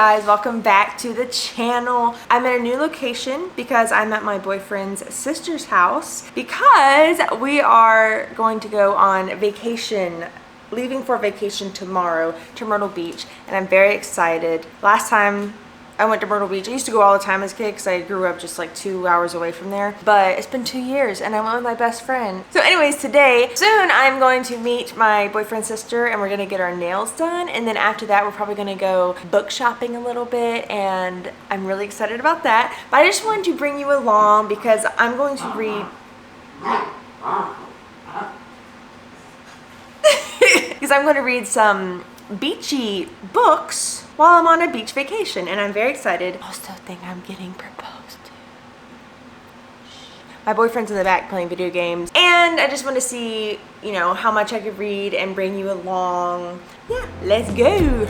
guys, welcome back to the channel. I'm at a new location because I'm at my boyfriend's sister's house because we are going to go on vacation, leaving for vacation tomorrow to Myrtle Beach, and I'm very excited. Last time I went to Myrtle Beach, I used to go all the time as a kid because I grew up just like 2 hours away from there, but it's been 2 years and I went with my best friend. So anyways, today, soon I'm going to meet my boyfriend's sister and we're gonna get our nails done, and then after that we're probably gonna go book shopping a little bit, and I'm really excited about that. But I just wanted to bring you along because I'm going to read because I'm going to read some beachy books while I'm on a beach vacation, and I'm very excited. I also think I'm getting proposed to. My boyfriend's in the back playing video games, and I just want to see, you know, how much I could read and bring you along. Yeah, let's go.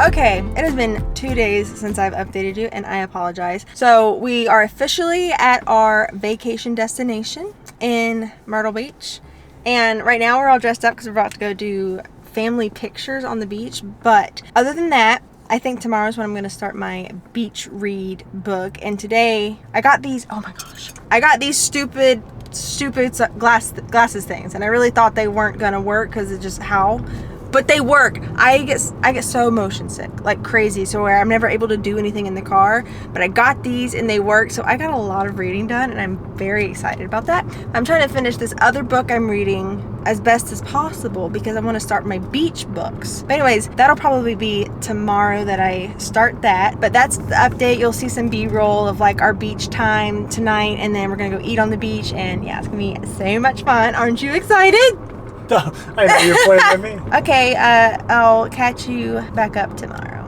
Okay, it has been 2 days since I've updated you, and I apologize. So we are officially at our vacation destination in Myrtle Beach, and right now we're all dressed up because we're about to go do family pictures on the beach. But other than that, I think tomorrow's when I'm going to start my beach read book. And today I got these, oh my gosh, I got these stupid glasses things, and I really thought they weren't going to work because it's just how. But they work. I get so motion sick, like crazy, so where I'm never able to do anything in the car. But I got these and they work, so I got a lot of reading done, and I'm very excited about that. I'm trying to finish this other book I'm reading as best as possible because I want to start my beach books. But anyways, that'll probably be tomorrow that I start that. But that's the update. You'll see some B-roll of like our beach time tonight, and then we're gonna go eat on the beach, and yeah, it's gonna be so much fun. Aren't you excited? I know you're playing with me. Okay, I'll catch you back up tomorrow.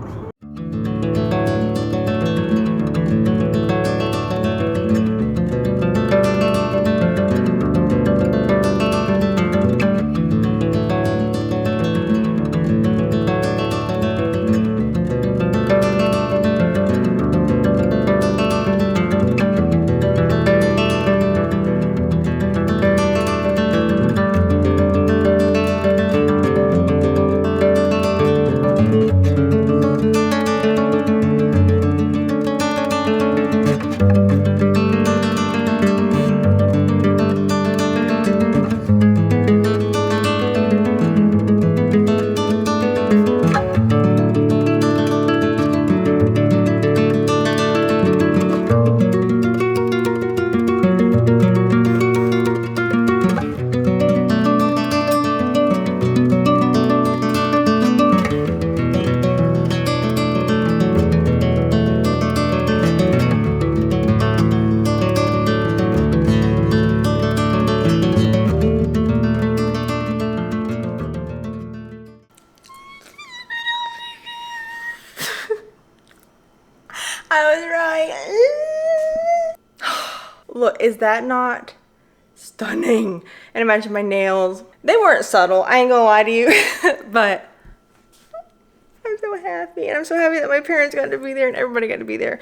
I was right. Look, is that not stunning. And imagine my nails. They weren't subtle, I ain't gonna lie to you, but I'm so happy. And I'm so happy that my parents got to be there and everybody got to be there,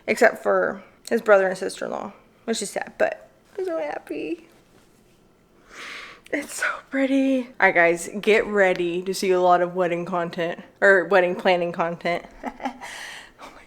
except for his brother and sister-in-law, which is sad, but I'm so happy. It's so pretty. All right, guys, get ready to see a lot of wedding content, or wedding planning content. Oh my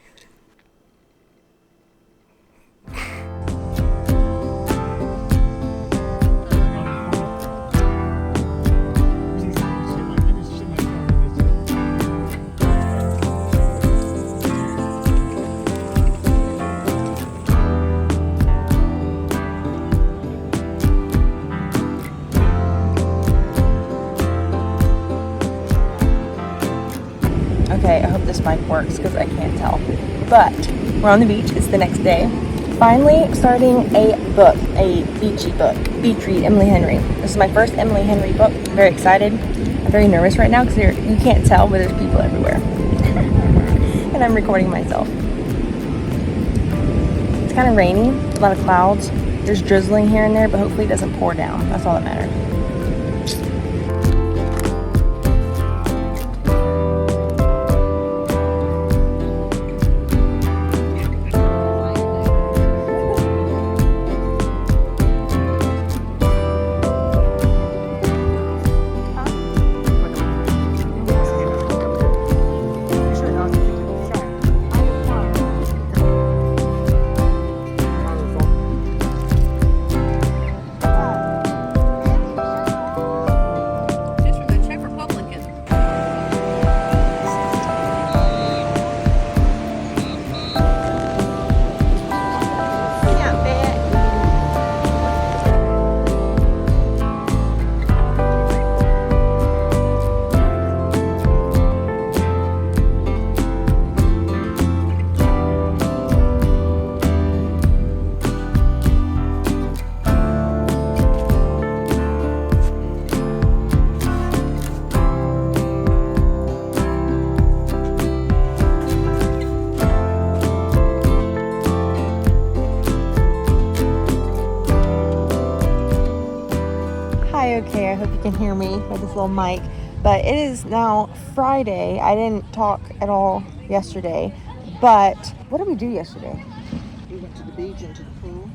Okay, I hope this mic works because I can't tell. But we're on the beach. It's the next day. Finally starting a book, a beachy book. Beach read, Emily Henry. This is my first Emily Henry book. I'm very excited. I'm very nervous right now because you can't tell, but there's people everywhere. And I'm recording myself. It's kind of rainy, a lot of clouds. There's drizzling here and there, but hopefully it doesn't pour down. That's all that matters. Okay, I hope you can hear me with this little mic, but it is now Friday. I didn't talk at all yesterday, but what did we do yesterday? We went to the beach and to the pool.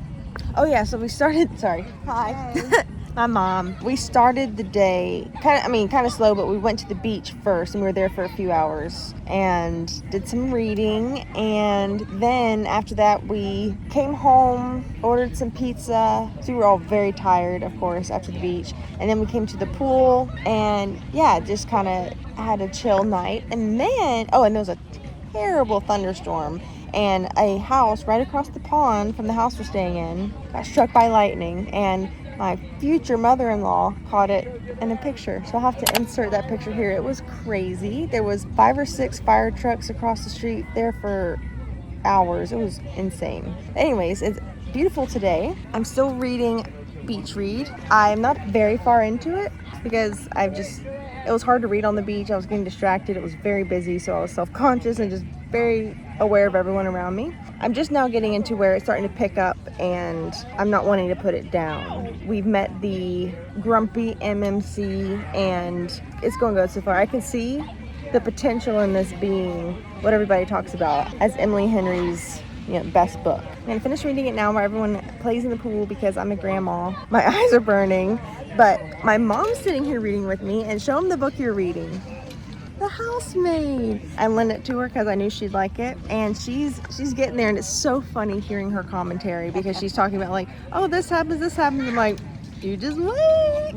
Oh yeah, so we started, sorry, hi. My mom. We started the day kind of slow, but we went to the beach first and we were there for a few hours and did some reading, and then after that we came home, ordered some pizza. So we were all very tired, of course, after the beach, and then we came to the pool and yeah, just kind of had a chill night. And then and there was a terrible thunderstorm, and a house right across the pond from the house we're staying in got struck by lightning, and my future mother-in-law caught it in a picture, so I'll have to insert that picture here. It was crazy. There was 5 or 6 fire trucks across the street there for hours. It was insane. Anyways, it's beautiful today. I'm still reading Beach Read. I'm not very far into it because it was hard to read on the beach. I was getting distracted. It was very busy, so I was self-conscious and just very aware of everyone around me. I'm just now getting into where it's starting to pick up and I'm not wanting to put it down. We've met the grumpy MMC and it's going good so far. I can see the potential in this being what everybody talks about as Emily Henry's best book. I'm gonna finish reading it now while everyone plays in the pool because I'm a grandma. My eyes are burning, but my mom's sitting here reading with me. And show them the book you're reading. The Housemaid. I lent it to her because I knew she'd like it, and she's getting there, and it's so funny hearing her commentary because she's talking about like, oh, this happens. I'm like, you just wait.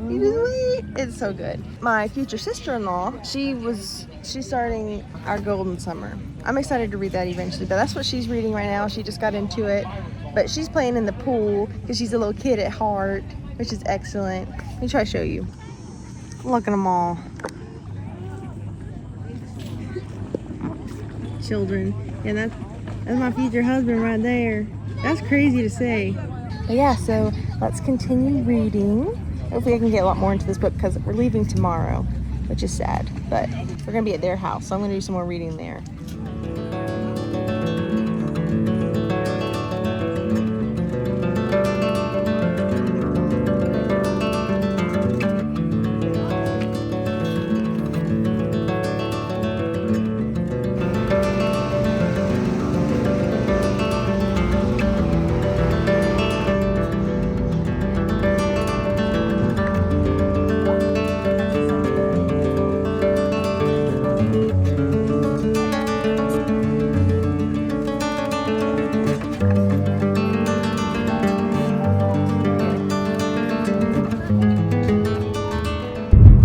It's so good. My future sister-in-law, she's starting Our Golden Summer. I'm excited to read that eventually, but that's what she's reading right now. She just got into it, but she's playing in the pool because she's a little kid at heart, which is excellent. Let me try to show you. Look at them all. Children, and that's my future husband right there. That's crazy to say. But yeah, so let's continue reading. Hopefully I can get a lot more into this book because we're leaving tomorrow, which is sad, but we're gonna be at their house, so I'm gonna do some more reading there. I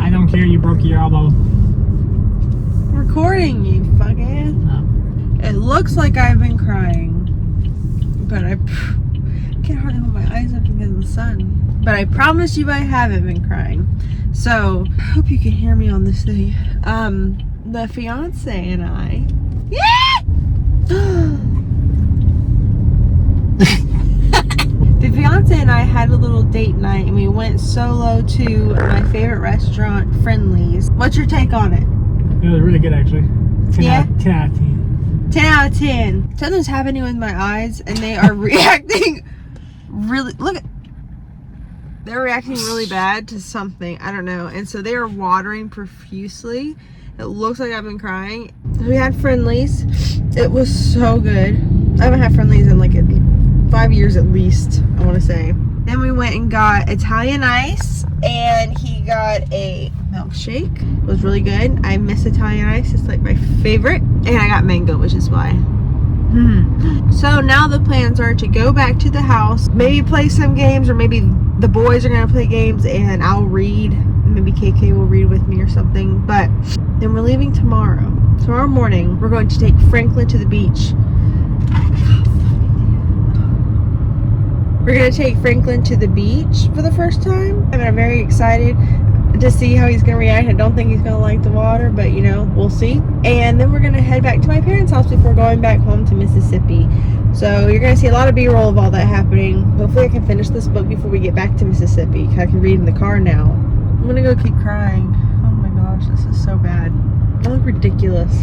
don't care you broke your elbow. Recording, you fuckhead. Oh. It looks like I've been crying, but I can't hardly hold my eyes up because of the sun. But I promise you I haven't been crying. So, I hope you can hear me on this thing. The fiance and I... The fiance and I had a little date night and we went solo to my favorite restaurant, Friendly's. What's your take on it? It was really good, actually. 10 Yeah? out, 10 out of 10. 10 out of 10. Something's happening with my eyes and they are reacting really... Look at... They're reacting really bad to something. I don't know. And so they are watering profusely. It looks like I've been crying. We had Friendly's. It was so good. I haven't had Friendly's in like 5 years at least, I want to say. Then we went and got Italian ice, and he got a milkshake. It was really good. I miss Italian ice. It's like my favorite. And I got mango, which is why. So now the plans are to go back to the house, maybe play some games, or maybe the boys are going to play games and I'll read. Maybe KK will read with me or something. But then we're leaving tomorrow. Tomorrow morning, we're going to take Franklin to the beach. We're going to take Franklin to the beach for the first time. And I'm very excited to see how he's going to react. I don't think he's going to like the water, but you know, we'll see. And then we're going to head back to my parents' house before going back home to Mississippi. So you're going to see a lot of B-roll of all that happening. Hopefully I can finish this book before we get back to Mississippi. I can read in the car now. I'm going to go keep crying. Oh my gosh, this is so bad. I look ridiculous.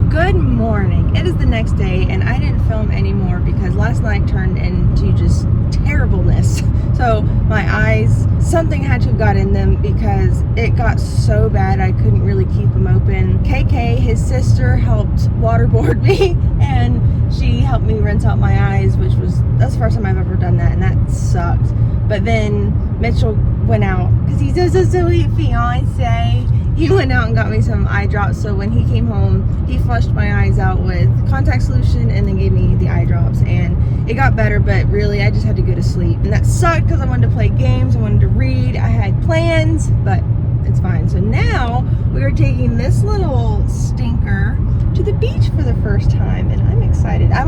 Good morning. It is the next day and I didn't film anymore because last night turned into just terribleness. So my eyes, something had to have got in them because it got so bad I couldn't really keep them open. KK, his sister, helped waterboard me and she helped me rinse out my eyes, that's the first time I've ever done that, and that sucked. But then Mitchell went out because he's a sweet fiance. He went out and got me some eye drops, so when he came home, he flushed my eyes out with contact solution and then gave me the eye drops, and it got better, but really I just had to go to sleep. And that sucked because I wanted to play games, I wanted to read, I had plans, but it's fine. So now we are taking this little stinker to the beach for the first time, and I'm excited. I'm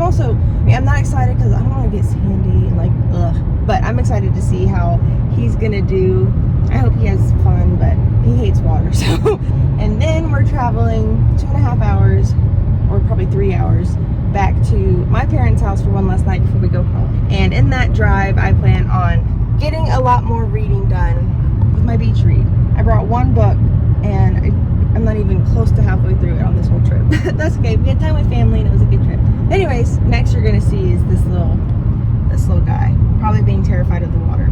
not excited because I don't want to get sandy and like, ugh, but I'm excited to see how he's gonna do. I hope he has fun, but he hates water, so. And then we're traveling 2.5 hours, or probably 3 hours, back to my parents' house for one last night before we go home. And in that drive, I plan on getting a lot more reading done with my beach read. I brought one book, and I'm not even close to halfway through it on this whole trip. That's okay. We had time with family, and it was a good trip. Anyways, next you're gonna see is this little guy, probably being terrified of the water.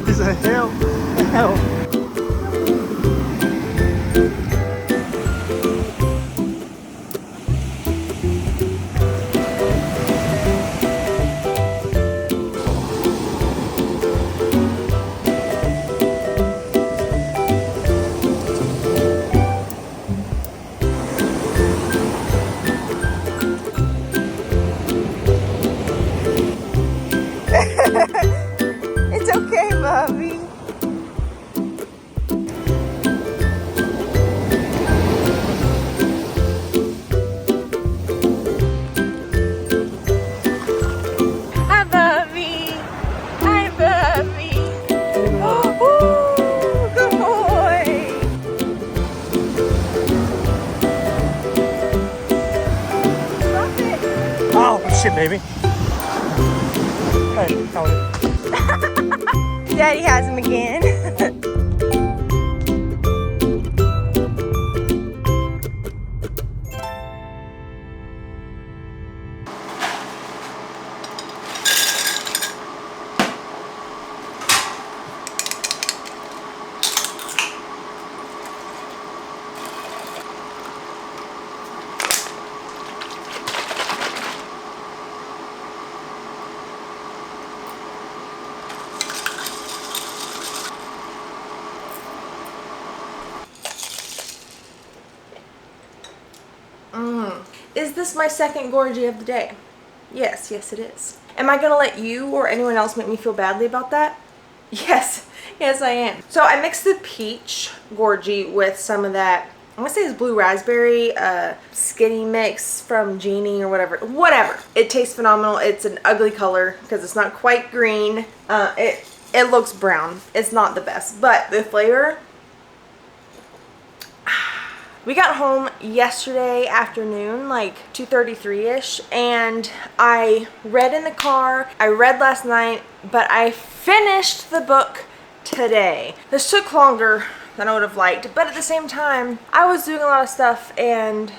It's a hell. It's okay, Bobby. Hi, Bobby. Hi, Bobby. Oh, good boy. it, baby. Hey, hold it. Daddy has him again. Is this my second gorgie of the day? Yes, yes it is. Am I gonna let you or anyone else make me feel badly about that? Yes, yes I am. So I mixed the peach gorgie with some of that, I'm gonna say it's blue raspberry skinny mix from Genie or whatever. It tastes phenomenal. It's an ugly color because it's not quite green. It looks brown. It's not the best, but the flavor. We got home yesterday afternoon, like 2:33-ish, and I read in the car. I read last night, but I finished the book today. This took longer than I would have liked, but at the same time, I was doing a lot of stuff, and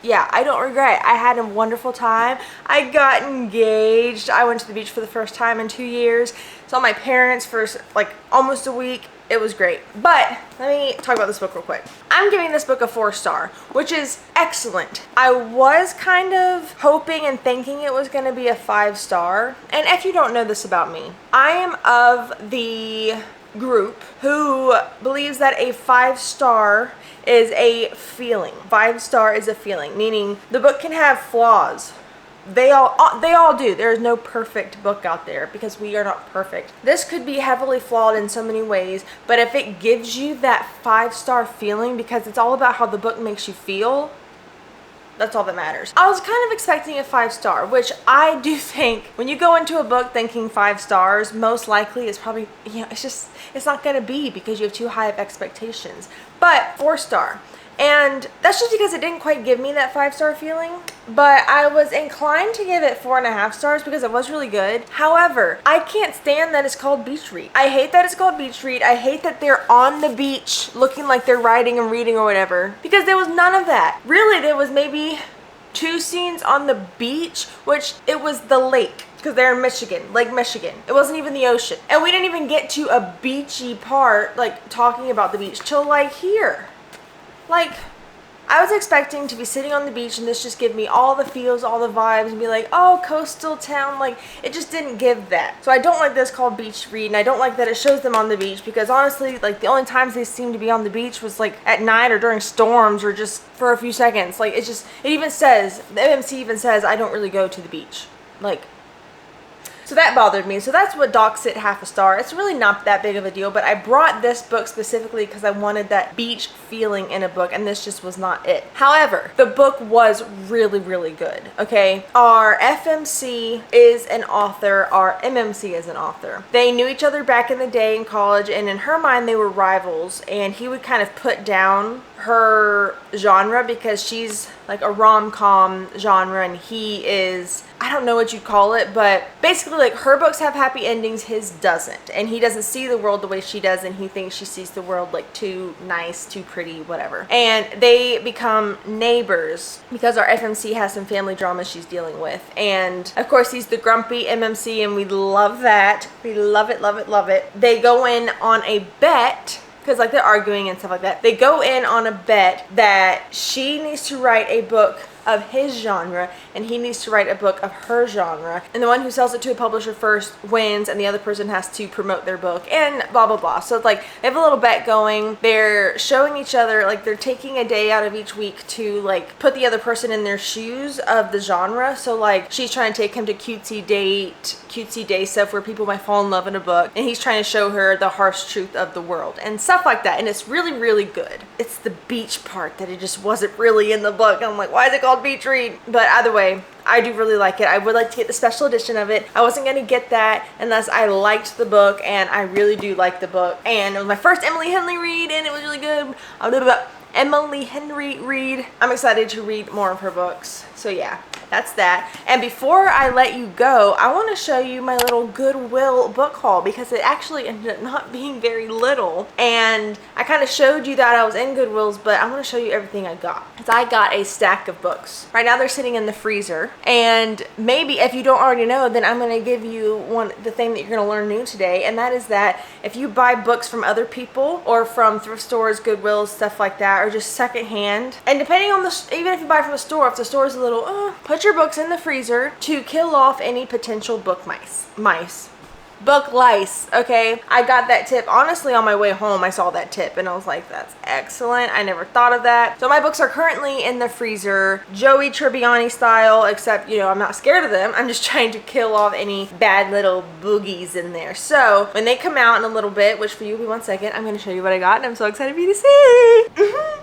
yeah, I don't regret it. I had a wonderful time. I got engaged. I went to the beach for the first time in 2 years. Saw my parents for like almost a week. It was great. But let me talk about this book real quick. I'm giving this book a 4-star, which is excellent. I was kind of hoping and thinking it was going to be a 5-star. And if you don't know this about me, I am of the group who believes that a 5-star is a feeling. 5-star is a feeling, meaning the book can have flaws. They all do. There is no perfect book out there because we are not perfect. This could be heavily flawed in so many ways, but if it gives you that 5-star feeling, because it's all about how the book makes you feel, that's all that matters. I was kind of expecting a 5-star, which I do think when you go into a book thinking 5 stars, most likely it's probably, it's not going to be because you have too high of expectations. But 4-star. And that's just because it didn't quite give me that 5-star feeling, but I was inclined to give it 4.5 stars because it was really good. However, I can't stand that it's called beach read. I hate that it's called beach read. I hate that they're on the beach looking like they're writing and reading or whatever, because there was none of that. Really, there was maybe 2 scenes on the beach, which it was the lake. Because they're in Michigan, Lake Michigan. It wasn't even the ocean. And we didn't even get to a beachy part, like talking about the beach, till like here. Like, I was expecting to be sitting on the beach and this just give me all the feels, all the vibes, and be like, oh, coastal town. Like, it just didn't give that. So I don't like this called beach read, and I don't like that it shows them on the beach, because honestly, like, the only times they seem to be on the beach was like at night or during storms or just for a few seconds. Like, it even says, the MMC even says, I don't really go to the beach. Like, so that bothered me. So that's what docks it 1/2 star. It's really not that big of a deal, but I brought this book specifically because I wanted that beach feeling in a book, and this just was not it. However, the book was really, really good, okay? Our FMC is an author, our MMC is an author. They knew each other back in the day in college, and in her mind they were rivals, and he would kind of put down her genre because she's like a rom-com genre and he is, I don't know what you'd call it, but basically like her books have happy endings, his doesn't, and he doesn't see the world the way she does, and he thinks she sees the world like too nice, too pretty, whatever. And they become neighbors because our FMC has some family drama she's dealing with, and of course he's the grumpy MMC, and we love that. We love it, love it, love it. They go in on a bet, because like they're arguing and stuff like that. They go in on a bet that she needs to write a book of his genre and he needs to write a book of her genre, and the one who sells it to a publisher first wins, and the other person has to promote their book, and blah blah blah. So it's like they have a little bet going. They're showing each other, like they're taking a day out of each week to like put the other person in their shoes of the genre. So like she's trying to take him to cutesy day stuff where people might fall in love in a book, and he's trying to show her the harsh truth of the world and stuff like that, and it's really, really good. It's the beach part that it just wasn't really in the book. I'm like, why is it called beach read? But either way, I do really like it. I would like to get the special edition of it. I wasn't going to get that unless I liked the book, and I really do like the book. And it was my first Emily Henry read, and it was really good. Emily Henry read. I'm excited to read more of her books. So yeah, that's that. And before I let you go, I want to show you my little Goodwill book haul because it actually ended up not being very little. And I kind of showed you that I was in Goodwill's, but I want to show you everything I got. Because I got a stack of books. Right now they're sitting in the freezer. And maybe if you don't already know, then I'm going to give you the thing that you're going to learn new today. And that is that if you buy books from other people or from thrift stores, Goodwills, stuff like that, or just secondhand, and depending on even if you buy from a store, if the store is a little, put your books in the freezer to kill off any potential book book lice. Okay, I got that tip honestly on my way home. I saw that tip and I was like, that's excellent. I never thought of that. So my books are currently in the freezer, Joey Tribbiani style, except I'm not scared of them. I'm just trying to kill off any bad little boogies in there. So when they come out in a little bit, which for you will be 1 second, I'm going to show you what I got and I'm so excited for you to see.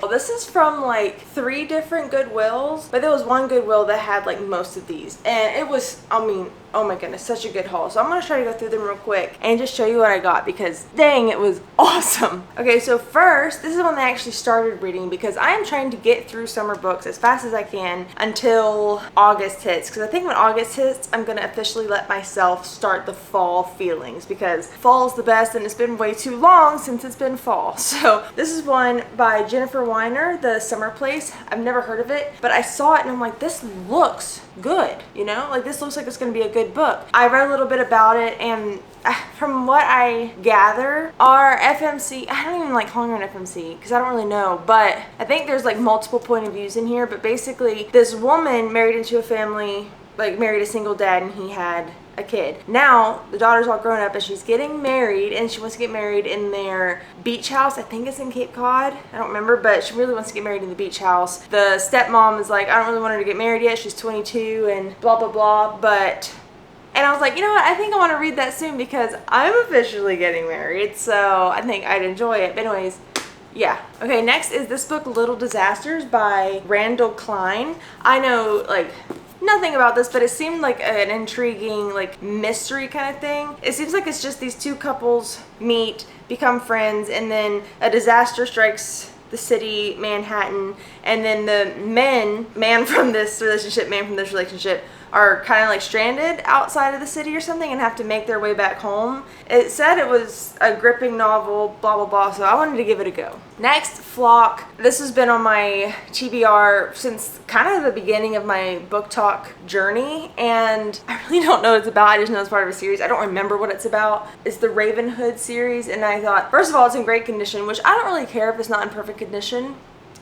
Well, this is from like 3 different Goodwills, but there was one Goodwill that had like most of these, and it was, oh my goodness, such a good haul. So I'm going to try to go through them real quick and just show you what I got because dang, it was awesome. Okay, so first, this is when I actually started reading because I am trying to get through summer books as fast as I can until August hits. Because I think when August hits, I'm going to officially let myself start the fall feelings because fall's the best and it's been way too long since it's been fall. So this is one by Jennifer Weiner, The Summer Place. I've never heard of it, but I saw it and I'm like, this looks good, like this looks like it's going to be a good book. I read a little bit about it and from what I gather, our FMC, I don't even like calling her an FMC because I don't really know, but I think there's like multiple point of views in here, but basically this woman married into a family, like married a single dad and he had a kid. Now the daughter's all grown up and she's getting married and she wants to get married in their beach house. I think it's in Cape Cod. I don't remember, but she really wants to get married in the beach house. The stepmom is like, I don't really want her to get married yet. She's 22 and blah, blah, blah. And I was like, you know what? I think I want to read that soon because I'm officially getting married. So I think I'd enjoy it. But anyways, yeah. Okay, next is this book, Little Disasters by Randall Klein. I know like nothing about this, but it seemed like an intriguing like mystery kind of thing. It seems like it's just these 2 couples meet, become friends, and then a disaster strikes the city, Manhattan, and then the man from this relationship are kind of like stranded outside of the city or something and have to make their way back home. It said it was a gripping novel, blah, blah, blah, so I wanted to give it a go. Next, Flock. This has been on my TBR since kind of the beginning of my book talk journey, and I really don't know what it's about. I just know it's part of a series. I don't remember what it's about. It's the Ravenhood series, and I thought, first of all, it's in great condition, which I don't really care if it's not in perfect condition.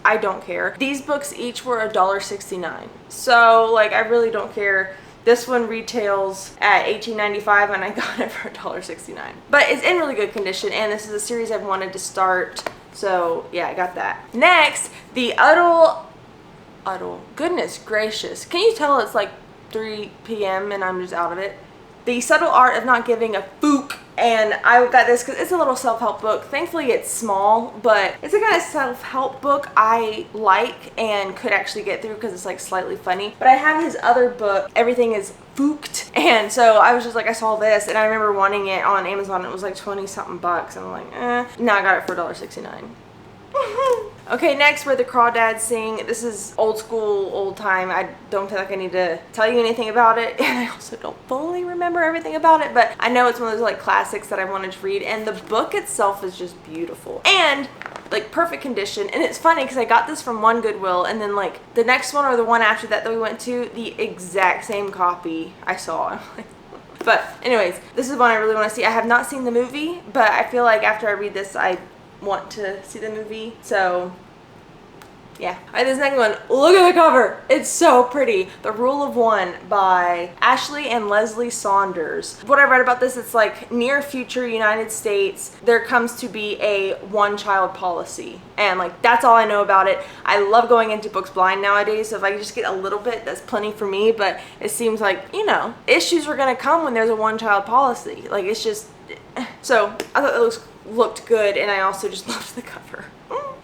I don't care. These books each were $1.69. So like I really don't care. This one retails at $18.95 and I got it for $1.69. But it's in really good condition and this is a series I've wanted to start. So yeah, I got that. Next, the Uddle. Goodness gracious. Can you tell it's like 3 p.m. and I'm just out of it? The Subtle Art of Not Giving a Fook. And I got this because it's a little self-help book. Thankfully it's small, but it's a kind of self-help book I like and could actually get through because it's like slightly funny. But I have his other book, Everything is Fooked. And so I was just like, I saw this and I remember wanting it on Amazon. It was like 20-something bucks. And I'm like, Now I got it for $1.69. Okay, next, Where the Crawdads Sing. This is old school, old time. I don't feel like I need to tell you anything about it, and I also don't fully remember everything about it, but I know it's one of those like classics that I wanted to read, and the book itself is just beautiful and like perfect condition. And it's funny because I got this from one Goodwill, and then like the next one or the one after that we went to, the exact same copy I saw. I'm like, but anyways, this is one I really want to see. I have not seen the movie, but I feel like after I read this, I want to see the movie. So yeah. Alright, this next one. Look at the cover. It's so pretty. The Rule of One by Ashley and Leslie Saunders. What I read about this, it's like near future United States, there comes to be a one-child policy. And like, that's all I know about it. I love going into books blind nowadays, so if I can just get a little bit, that's plenty for me. But it seems like, issues are gonna come when there's a one-child policy. Like, it's just, so I thought it looked good, and I also just loved the cover.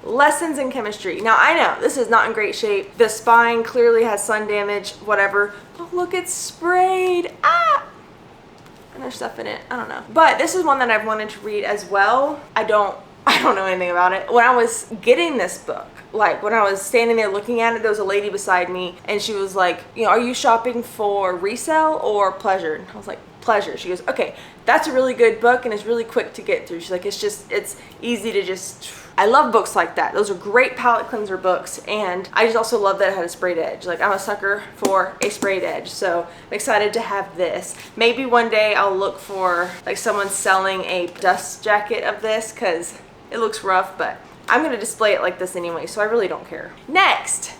Lessons in Chemistry. Now I know this is not in great shape. The spine clearly has sun damage, whatever. Oh look, it's sprayed. And there's stuff in it. I don't know. But this is one that I've wanted to read as well. I don't I don't know anything about it. When I was getting this book, like when I was standing there looking at it, there was a lady beside me and she was like, you know, are you shopping for resale or pleasure? And I was like, pleasure. She goes, okay, that's a really good book and it's really quick to get through. She's like, it's easy to just, I love books like that. Those are great palette cleanser books. And I just also love that it had a sprayed edge. Like I'm a sucker for a sprayed edge. So I'm excited to have this. Maybe one day I'll look for like someone selling a dust jacket of this because it looks rough, but I'm gonna display it like this anyway, so I really don't care. Next,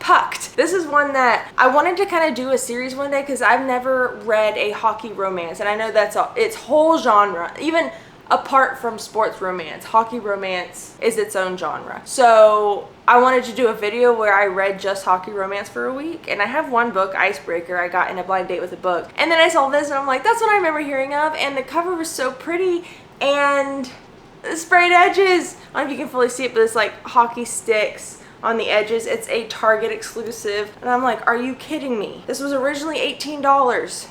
Pucked. This is one that I wanted to kind of do a series one day because I've never read a hockey romance, and I know that's its whole genre. Even apart from sports romance, hockey romance is its own genre. So I wanted to do a video where I read just hockey romance for a week, and I have one book, Icebreaker, I got in a blind date with a book. And then I saw this and I'm like, that's what I remember hearing of, and the cover was so pretty, and the sprayed edges, I don't know if you can fully see it, but it's like hockey sticks on the edges. It's a Target exclusive. And I'm like, are you kidding me? This was originally $18.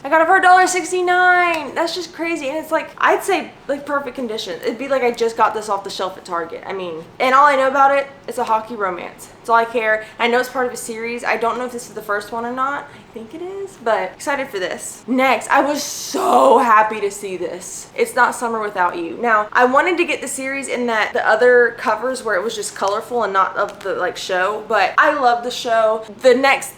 I got it for $1.69. That's just crazy. And it's like, I'd say like perfect condition. It'd be like I just got this off the shelf at Target. I mean, and all I know about it, it's a hockey romance. That's all I care. I know it's part of a series. I don't know if this is the first one or not. I think it is, but excited for this. Next, I was so happy to see this. It's Not Summer Without You. Now, I wanted to get the series in that the other covers where it was just colorful and not of the like show, but I love the show. The next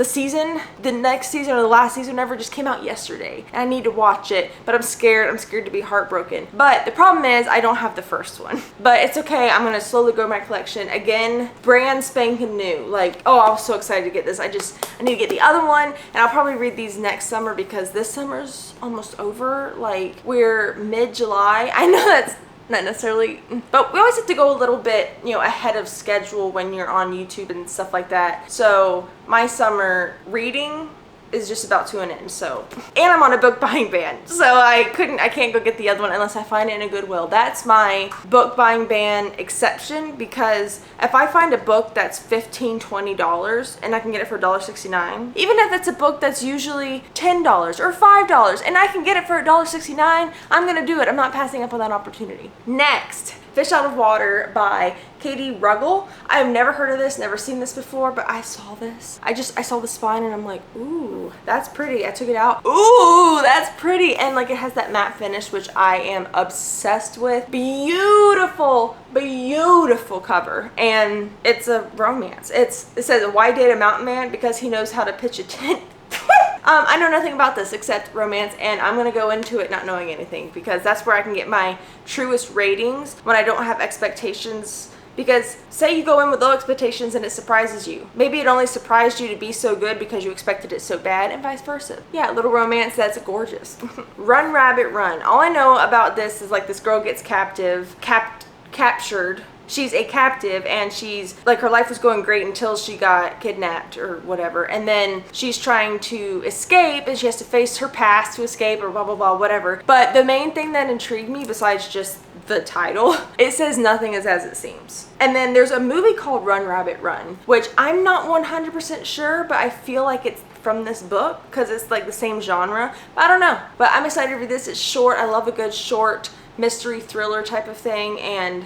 season, the next season or the last season ever just came out yesterday. And I need to watch it, but I'm scared to be heartbroken. But the problem is I don't have the first one, but it's okay. I'm gonna slowly grow my collection. Again, brand spanking new. Like, oh, I was so excited to get this. I need to get the other one, and I'll probably read these next summer because this summer's almost over. Like, we're mid-July. I know that's not necessarily, but we always have to go a little bit, you know, ahead of schedule when you're on YouTube and stuff like that. So my summer reading is just about to an end. So, and I'm on a book buying ban, so I can't go get the other one unless I find it in a Goodwill. That's my book buying ban exception, because if I find a book that's $15-$20 and I can get it for $1.69, even if it's a book that's usually $10 or $5 and I can get it for $1.69, I'm gonna do it. I'm not passing up on that opportunity. Next, Fish Out of Water by Katie Ruggles. I've never heard of this, never seen this before, but I saw this. I saw the spine and I'm like, ooh, that's pretty. I took it out. Ooh, that's pretty. And like it has that matte finish, which I am obsessed with. Beautiful, beautiful cover. And it's a romance. It says, why date a mountain man? Because he knows how to pitch a tent. I know nothing about this except romance, and I'm gonna go into it not knowing anything because that's where I can get my truest ratings, when I don't have expectations. Because say you go in with low expectations and it surprises you. Maybe it only surprised you to be so good because you expected it so bad, and vice versa. Yeah, little romance that's gorgeous. Run Rabbit Run. All I know about this is like this girl gets captured. She's a captive, and she's like, her life was going great until she got kidnapped or whatever, and then she's trying to escape and she has to face her past to escape, or blah blah blah, whatever. But the main thing that intrigued me, besides just the title, it says nothing is as it seems. And then there's a movie called Run Rabbit Run, which I'm not 100% sure, but I feel like it's from this book because it's like the same genre. But I don't know, but I'm excited to read this. It's short. I love a good short mystery thriller type of thing, and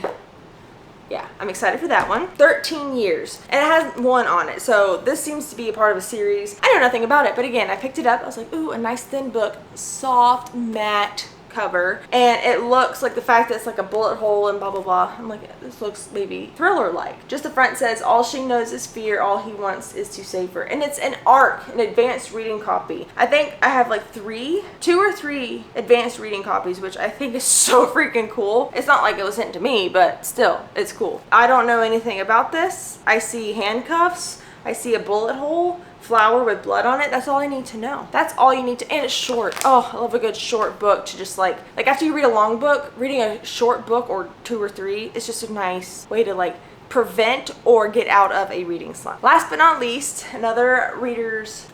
yeah, I'm excited for that one. 13 Years. And it has one on it. So this seems to be a part of a series. I know nothing about it, but again, I picked it up. I was like, ooh, a nice thin book. Soft, matte cover. And it looks like the fact that it's like a bullet hole and blah, blah, blah. I'm like, this looks maybe thriller-like. Just the front says, all she knows is fear. All he wants is to save her. And it's an ARC, an advanced reading copy. I think I have like two or three advanced reading copies, which I think is so freaking cool. It's not like it was sent to me, but still, it's cool. I don't know anything about this. I see handcuffs. I see a bullet hole. Flower with blood on it. That's all I need to know. That's all you need to, and it's short. Oh, I love a good short book to just like after you read a long book, reading a short book or 2 or 3 is just a nice way to like prevent or get out of a reading slump. Last but not least, another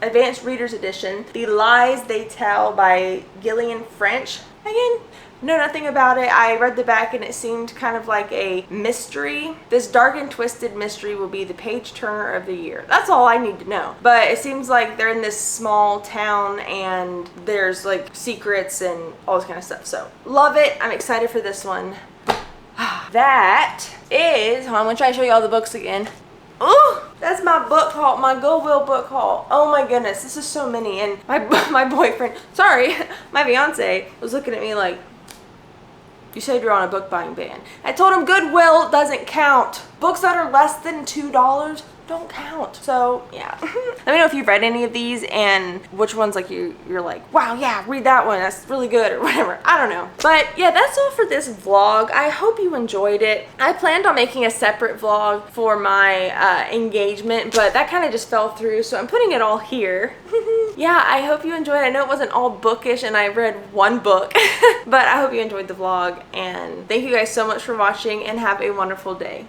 advanced readers edition, The Lies They Tell by Gillian French. Again, know nothing about it. I read the back and it seemed kind of like a mystery. This dark and twisted mystery will be the page turner of the year. That's all I need to know. But it seems like they're in this small town and there's like secrets and all this kind of stuff. So love it. I'm excited for this one. That is, hold on, I'm gonna try to show you all the books again. Ooh, that's my book haul, my Goodwill book haul. Oh my goodness, this is so many. And my boyfriend, sorry, my fiance was looking at me like, you said you're on a book buying ban. I told him Goodwill doesn't count. Books that are less than $2 don't count. So yeah. Let me know if you've read any of these and which ones like you're like, wow, yeah, read that one, that's really good, or whatever. I don't know. But yeah, that's all for this vlog. I hope you enjoyed it. I planned on making a separate vlog for my engagement, but that kind of just fell through, so I'm putting it all here. Yeah, I hope you enjoyed. I know it wasn't all bookish and I read one book, but I hope you enjoyed the vlog, and thank you guys so much for watching and have a wonderful day.